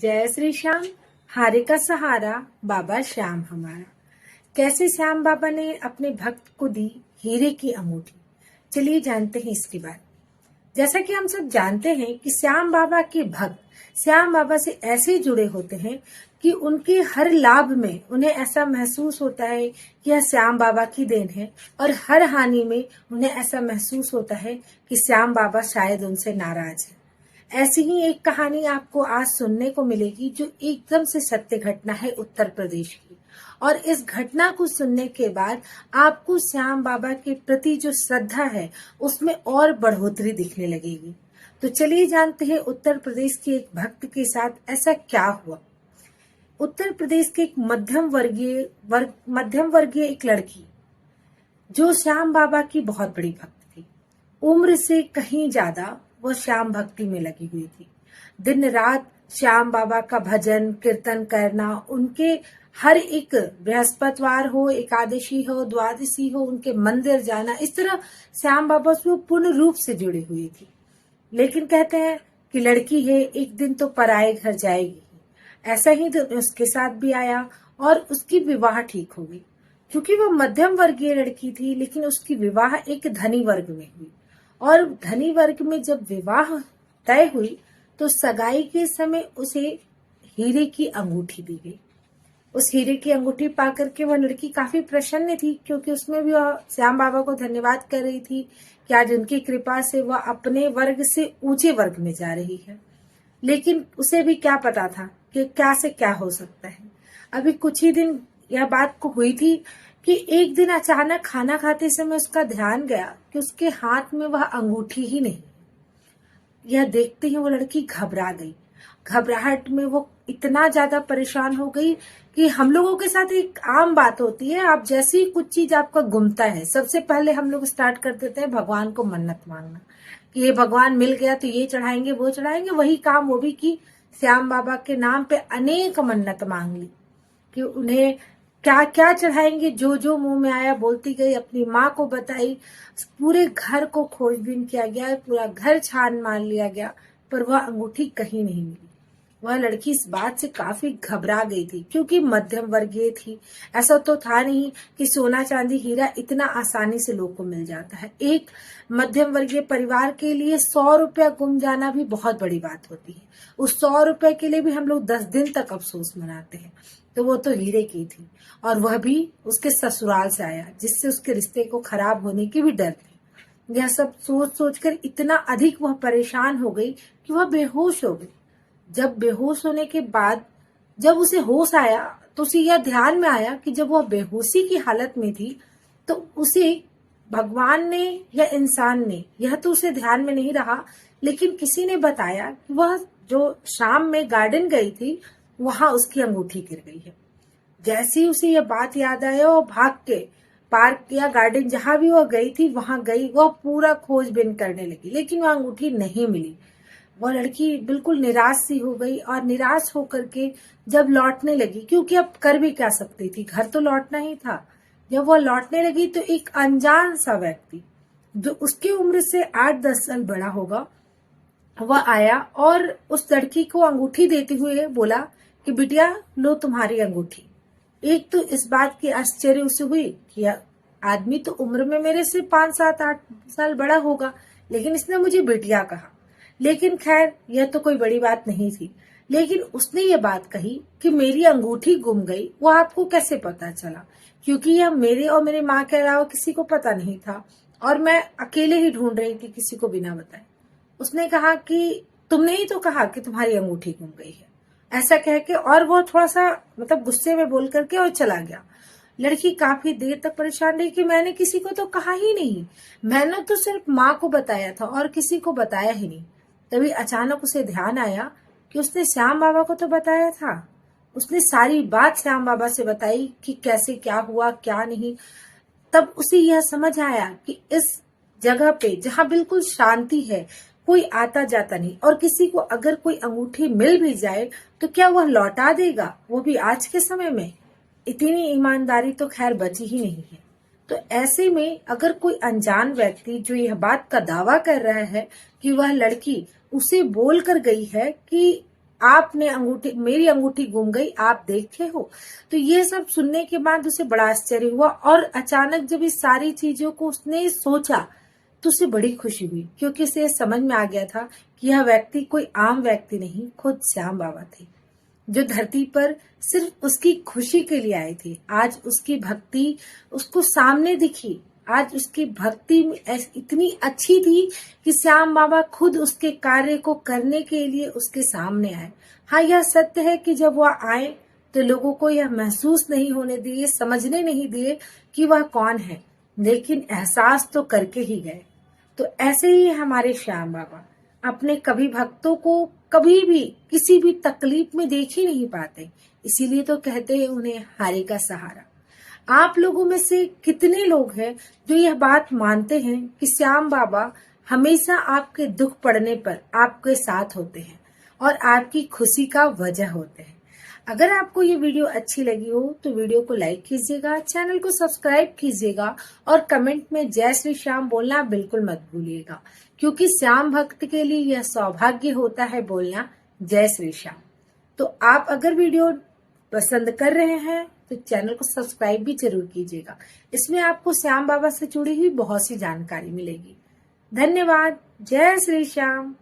जय श्री श्याम। हारे का सहारा बाबा श्याम हमारा। कैसे श्याम बाबा ने अपने भक्त को दी हीरे की अंगूठी, चलिए जानते हैं इसके बारे में। जैसा कि हम सब जानते हैं कि श्याम बाबा के भक्त श्याम बाबा से ऐसे जुड़े होते हैं कि उनके हर लाभ में उन्हें ऐसा महसूस होता है कि यह श्याम बाबा की देन है, और हर हानि में उन्हें ऐसा महसूस होता है कि श्याम बाबा शायद उनसे नाराज है। ऐसी ही एक कहानी आपको आज सुनने को मिलेगी जो एकदम से सत्य घटना है उत्तर प्रदेश की। और इस घटना को सुनने के बाद आपको श्याम बाबा के प्रति जो श्रद्धा है उसमें और बढ़ोतरी दिखने लगेगी। तो चलिए जानते हैं उत्तर प्रदेश के एक भक्त के साथ ऐसा क्या हुआ। उत्तर प्रदेश के एक मध्यम वर्गीय एक लड़की जो श्याम बाबा की बहुत बड़ी भक्त थी, उम्र से कहीं ज्यादा वो श्याम भक्ति में लगी हुई थी। दिन रात श्याम बाबा का भजन कीर्तन करना, उनके हर एक बृहस्पतिवार हो, एकादशी हो, द्वादशी हो, उनके मंदिर जाना, इस तरह श्याम बाबा से वो पूर्ण रूप से जुड़ी हुई थी। लेकिन कहते हैं कि लड़की है, एक दिन तो पराये घर जाएगी। ऐसा ही तो उसके साथ भी आया और उसकी विवाह ठीक हो गई। क्योंकि वो मध्यम वर्गीय लड़की थी, लेकिन उसकी विवाह एक धनी वर्ग में हुई। और धनी वर्ग में जब विवाह तय हुई तो सगाई के समय उसे हीरे की अंगूठी दी गई। उस हीरे की अंगूठी पाकर के वह लड़की काफी प्रसन्न थी, क्योंकि उसमें भी वह श्याम बाबा को धन्यवाद कर रही थी कि आज उनकी कृपा से वह अपने वर्ग से ऊंचे वर्ग में जा रही है। लेकिन उसे भी क्या पता था कि क्या से क्या हो सकता है। अभी कुछ ही दिन यह बात को हुई थी कि एक दिन अचानक खाना खाते समय उसका ध्यान गया कि उसके हाथ में वह अंगूठी ही नहीं। यह देखते ही वो लड़की घबरा गई। घबराहट में वो इतना ज्यादा परेशान हो गई कि हम लोगों के साथ एक आम बात होती है, आप जैसे ही कुछ चीज आपका गुमता है, सबसे पहले हम लोग स्टार्ट कर देते हैं भगवान को मन्नत मांगना कि ये भगवान मिल गया तो ये चढ़ाएंगे वो चढ़ाएंगे। वही काम वो भी की, श्याम बाबा के नाम पे अनेक मन्नत मांग ली कि उन्हें क्या क्या चढ़ाएंगे। जो जो मुंह में आया बोलती गई, अपनी माँ को बताई। पूरे घर को खोजबीन किया गया, पूरा घर छान मार लिया गया, पर वह अंगूठी कहीं नहीं मिली। वह लड़की इस बात से काफी घबरा गई थी, क्योंकि मध्यम वर्गीय थी। ऐसा तो था नहीं कि सोना चांदी हीरा इतना आसानी से लोग को मिल जाता है। एक मध्यम वर्गीय परिवार के लिए 100 रुपया गुम जाना भी बहुत बड़ी बात होती है। उस 100 रुपए के लिए भी हम लोग 10 दिन तक अफसोस मनाते हैं। तो वो तो हीरे की थी, और वह भी उसके ससुराल से आया, जिससे उसके रिश्ते को खराब होने की भी डर थी। यह सब सोच सोचकर इतना अधिक वह परेशान हो गई कि वह बेहोश हो गई। जब बेहोश होने के बाद जब उसे होश आया तो उसे यह ध्यान में आया कि जब वह बेहोशी की हालत में थी तो उसे भगवान ने या इंसान ने, यह तो उसे ध्यान में नहीं रहा, लेकिन किसी ने बताया कि वह जो शाम में गार्डन गई थी वहां उसकी अंगूठी गिर गई है। जैसे ही उसे यह बात याद आया, वो भाग के पार्क या गार्डन जहां भी वह गई थी वहां गई। वह पूरा खोजबीन करने लगी, लेकिन वह अंगूठी नहीं मिली। वह लड़की बिल्कुल निराश सी हो गई, और निराश होकर के जब लौटने लगी, क्योंकि अब कर भी क्या सकती थी, घर तो लौटना ही था। जब वह लौटने लगी तो एक अनजान सा व्यक्ति जो उसकी उम्र से 8-10 साल बड़ा होगा, वह आया और उस लड़की को अंगूठी देते हुए बोला कि बिटिया लो तुम्हारी अंगूठी। एक तो इस बात की आश्चर्य उसे हुई कि आदमी तो उम्र में मेरे से 5-7-8 साल बड़ा होगा, लेकिन इसने मुझे बिटिया कहा। लेकिन खैर यह तो कोई बड़ी बात नहीं थी। लेकिन उसने ये बात कही कि मेरी अंगूठी गुम गई, वो आपको कैसे पता चला? क्योंकि यह मेरे और मेरी माँ के अलावा किसी को पता नहीं था, और मैं अकेले ही ढूंढ रही थी किसी को बिना बताए। उसने कहा कि तुमने ही तो कहा कि तुम्हारी अंगूठी गुम गई है, ऐसा कह के, और वो थोड़ा सा गुस्से में बोल करके और चला गया। लड़की काफी देर तक परेशान रही कि मैंने किसी को तो कहा ही नहीं, मैंने तो सिर्फ माँ को बताया था और किसी को बताया ही नहीं। तभी अचानक उसे ध्यान आया कि उसने श्याम बाबा को तो बताया था। उसने सारी बात श्याम बाबा से बताई कि कैसे क्या हुआ क्या नहीं। तब उसे यह समझ आया कि इस जगह पे जहाँ बिल्कुल शांति है, कोई आता जाता नहीं, और किसी को अगर कोई अंगूठी मिल भी जाए तो क्या वह लौटा देगा, वो भी आज के समय में? इतनी ईमानदारी तो खैर बची ही नहीं है। तो ऐसे में अगर कोई अनजान व्यक्ति जो यह बात का दावा कर रहा है कि वह लड़की उसे बोल कर गई है कि आपने अंगूठी, मेरी अंगूठी गुम गई, आप देखे हो। तो ये सब सुनने के बाद उसे बड़ा आश्चर्य हुआ और अचानक जब इस सारी चीजों को उसने सोचा तो उसे बड़ी खुशी हुई, क्योंकि उसे समझ में आ गया था कि यह व्यक्ति कोई आम व्यक्ति नहीं, खुद श्याम बाबा थे, जो धरती पर सिर्फ उसकी खुशी के लिए आए थे। आज उसकी भक्ति उसको सामने दिखी। आज उसकी भक्ति इतनी अच्छी थी कि श्याम बाबा खुद उसके कार्य को करने के लिए उसके सामने आए। हाँ, यह सत्य है कि जब वह आए तो लोगों को यह महसूस नहीं होने दिए, समझने नहीं दिए कि वह कौन है, लेकिन एहसास तो करके ही गए। तो ऐसे ही हमारे श्याम बाबा अपने कभी भक्तों को कभी भी किसी भी तकलीफ में देख ही नहीं पाते, इसीलिए तो कहते हैं उन्हें हारे का सहारा। आप लोगों में से कितने लोग हैं जो यह बात मानते हैं कि श्याम बाबा हमेशा आपके दुख पड़ने पर आपके साथ होते हैं और आपकी खुशी का वजह होते हैं। अगर आपको ये वीडियो अच्छी लगी हो तो वीडियो को लाइक कीजिएगा, चैनल को सब्सक्राइब कीजिएगा और कमेंट में जय श्री श्याम बोलना बिल्कुल मत भूलिएगा, क्योंकि श्याम भक्त के लिए यह सौभाग्य होता है बोलना जय श्री श्याम। तो आप अगर वीडियो पसंद कर रहे हैं तो चैनल को सब्सक्राइब भी जरूर कीजिएगा। इसमें आपको श्याम बाबा से जुड़ी हुई बहुत सी जानकारी मिलेगी। धन्यवाद। जय श्री श्याम।